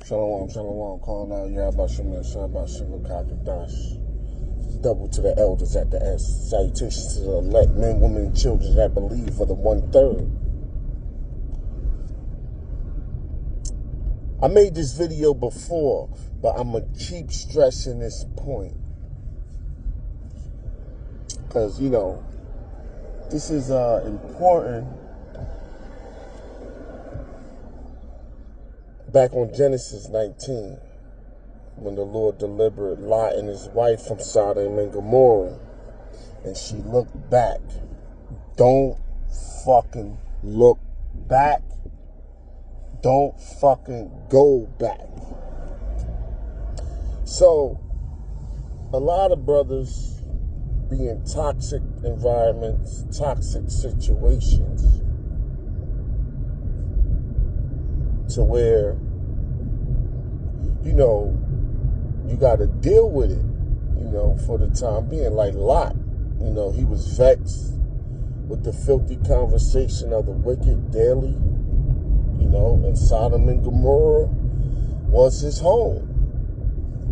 Shalom, shalom, calling out Yahbashim and Shabashim Kakadash. Double to the elders at the S. Salutations to the elect men, women, and children that believe for the 1/3. I made this video before, but I'm going to keep stressing this point. Because, this is important. Back on Genesis 19, when the Lord delivered Lot and his wife from Sodom and Gomorrah, and she looked back. Don't fucking look back. Don't fucking go back. So, a lot of brothers be in toxic environments, toxic situations, to where, you got to deal with it, for the time being. Like Lot, he was vexed with the filthy conversation of the wicked daily, and Sodom and Gomorrah was his home.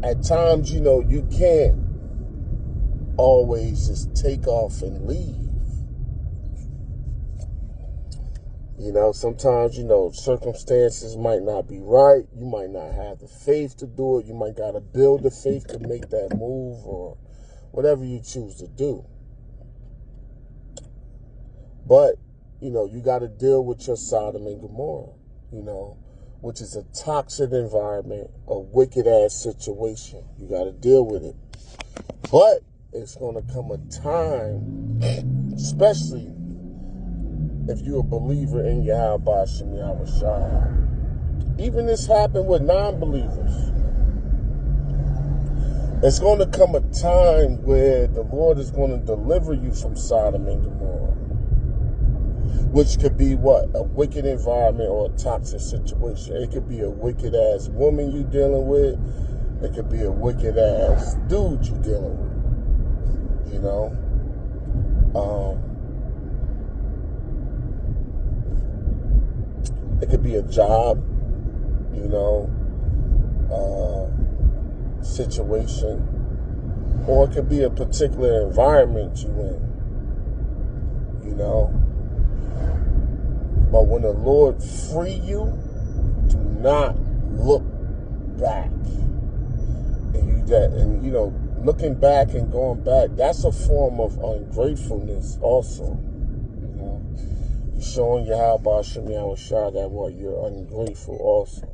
At times, you can't always just take off and leave. Sometimes, circumstances might not be right. You might not have the faith to do it. You might got to build the faith to make that move or whatever you choose to do. But, you got to deal with your Sodom and Gomorrah, which is a toxic environment, a wicked-ass situation. You got to deal with it. But it's going to come a time, especially if you're a believer in Yahweh Shem Yahushua. Even this happened with non-believers. It's going to come a time where the Lord is going to deliver you from Sodom and Gomorrah, which could be what? A wicked environment or a toxic situation. It could be a wicked-ass woman you're dealing with. It could be a wicked-ass dude you're dealing with. It could be a job, situation, or it could be a particular environment you in, But when the Lord free you, do not look back. Looking back and going back, that's a form of ungratefulness also. You're showing Yahweh Shem Yahushua that you're ungrateful also.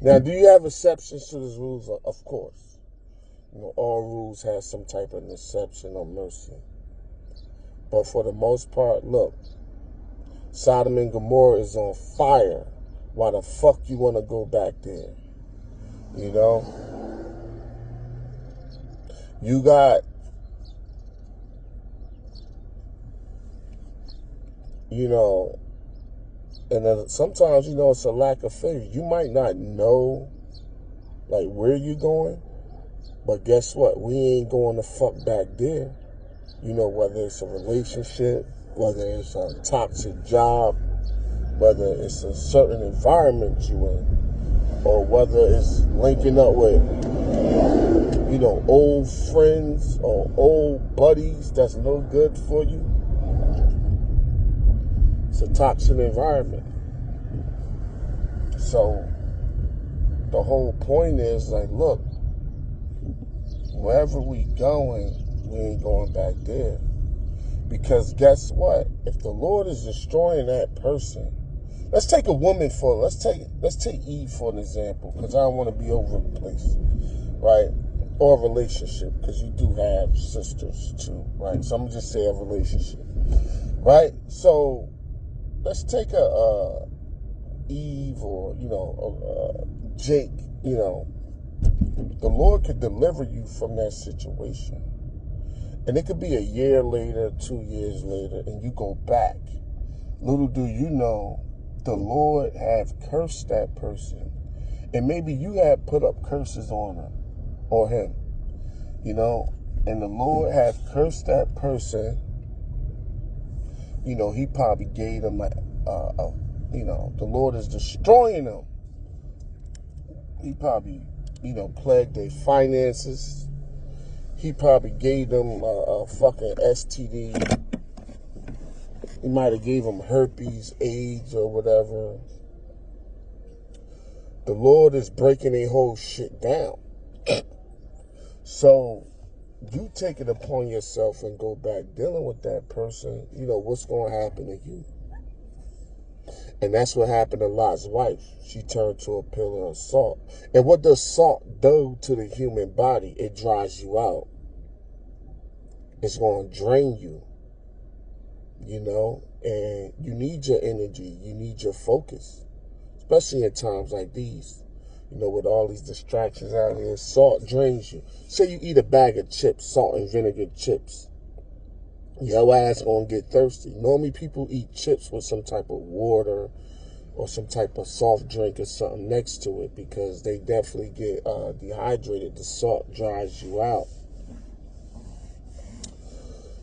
Now, do you have exceptions to these rules? Of course. All rules have some type of exception or mercy. But for the most part, look, Sodom and Gomorrah is on fire. Why the fuck you want to go back there? You got, and then sometimes, it's a lack of faith. You might not know, where you're going, but guess what? We ain't going to fuck back there. Whether it's a relationship, whether it's a toxic job, whether it's a certain environment you in, or whether it's linking up with, old friends or old buddies that's no good for you. It's a toxic environment. So the whole point is look, wherever we going, we ain't going back there. Because guess what? If the Lord is destroying that person, let's take a woman let's take Eve for an example, because I don't want to be over the place, right? Or a relationship, because you do have sisters too, right? So I'm gonna just say a relationship, right? So let's take a Eve or Jake. The Lord could deliver you from that situation, and it could be a year later, 2 years later, and you go back. Little do you know, the Lord have cursed that person, and maybe you have put up curses on her or him, and the Lord have cursed that person. He probably gave them the Lord is destroying them He probably, plagued their finances. He probably gave them a fucking STD. He might have gave them herpes, AIDS, or whatever. The Lord is breaking their whole shit down. So you take it upon yourself and go back dealing with that person. What's going to happen to you? And that's what happened to Lot's wife. She turned to a pillar of salt. And what does salt do to the human body? It dries you out. It's going to drain you. And you need your energy. You need your focus. Especially in times like these. With all these distractions out here, salt drains you. Say you eat a bag of chips, salt and vinegar chips. Your ass gonna get thirsty. Normally people eat chips with some type of water or some type of soft drink or something next to it because they definitely get dehydrated. The salt dries you out.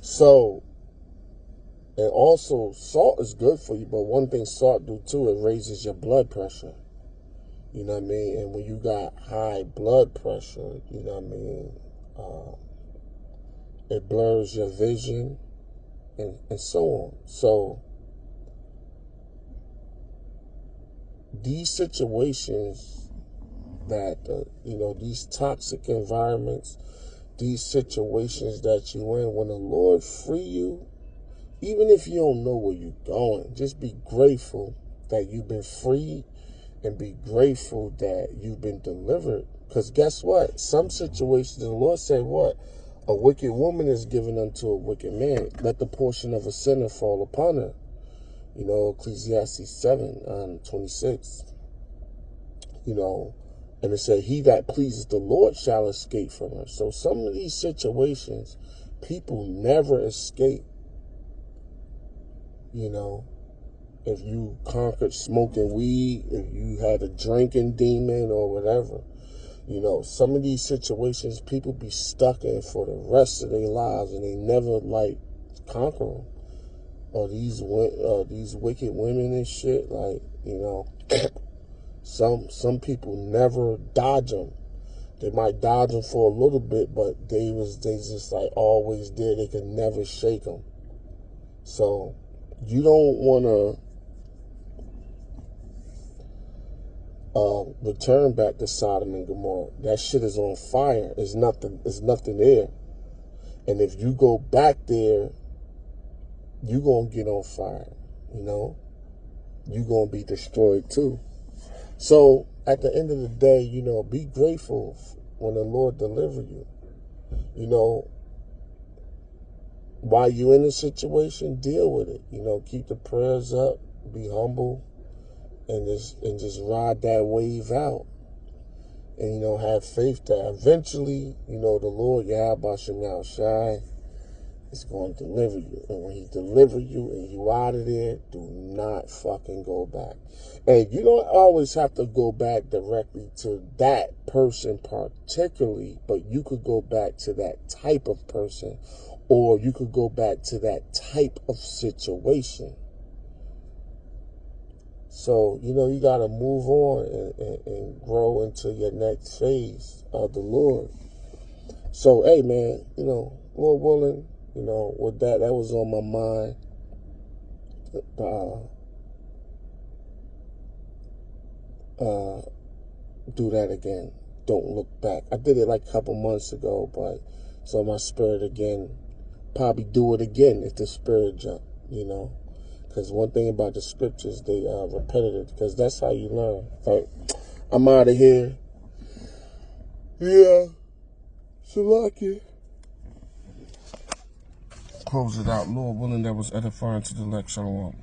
So, and also salt is good for you, but one thing salt do too, it raises your blood pressure. You know what I mean? And when you got high blood pressure, you know what I mean, it blurs your vision and so on. So these situations that, these toxic environments, these situations that you in, when the Lord free you, even if you don't know where you're going, just be grateful that you've been freed and be grateful that you've been delivered. Because guess what? Some situations, the Lord said what? A wicked woman is given unto a wicked man. Let the portion of a sinner fall upon her. Ecclesiastes 7:26. And it said, he that pleases the Lord shall escape from her. So some of these situations, people never escape. If you conquered smoking weed, if you had a drinking demon or whatever, some of these situations people be stuck in for the rest of their lives and they never conquer them. Or these wicked women and shit, some people never dodge them. They might dodge them for a little bit, but they just always there. They could never shake them. So you don't want to return back to Sodom and Gomorrah. That shit is on fire. There's nothing there. And if you go back there, you're going to get on fire. You're going to be destroyed too. So at the end of the day, be grateful when the Lord deliver you. While you're in a situation, deal with it. Keep the prayers up, be humble, and just ride that wave out. And, have faith that eventually, the Lord, Yahweh Shem Shai, is going to deliver you. And when he deliver you and you out of there, do not fucking go back. And you don't always have to go back directly to that person particularly, but you could go back to that type of person, or you could go back to that type of situation. So, you got to move on and grow into your next phase of the Lord. So, hey, man, Lord willing, with that was on my mind. Do that again. Don't look back. I did it a couple months ago, but it's on my spirit again. Probably do it again if the spirit jump, Because one thing about the scriptures, they are repetitive, because that's how you learn. I'm out of here. Yeah. Shalaki. Close it out. Lord willing, that was edifying to the elect. Shalom.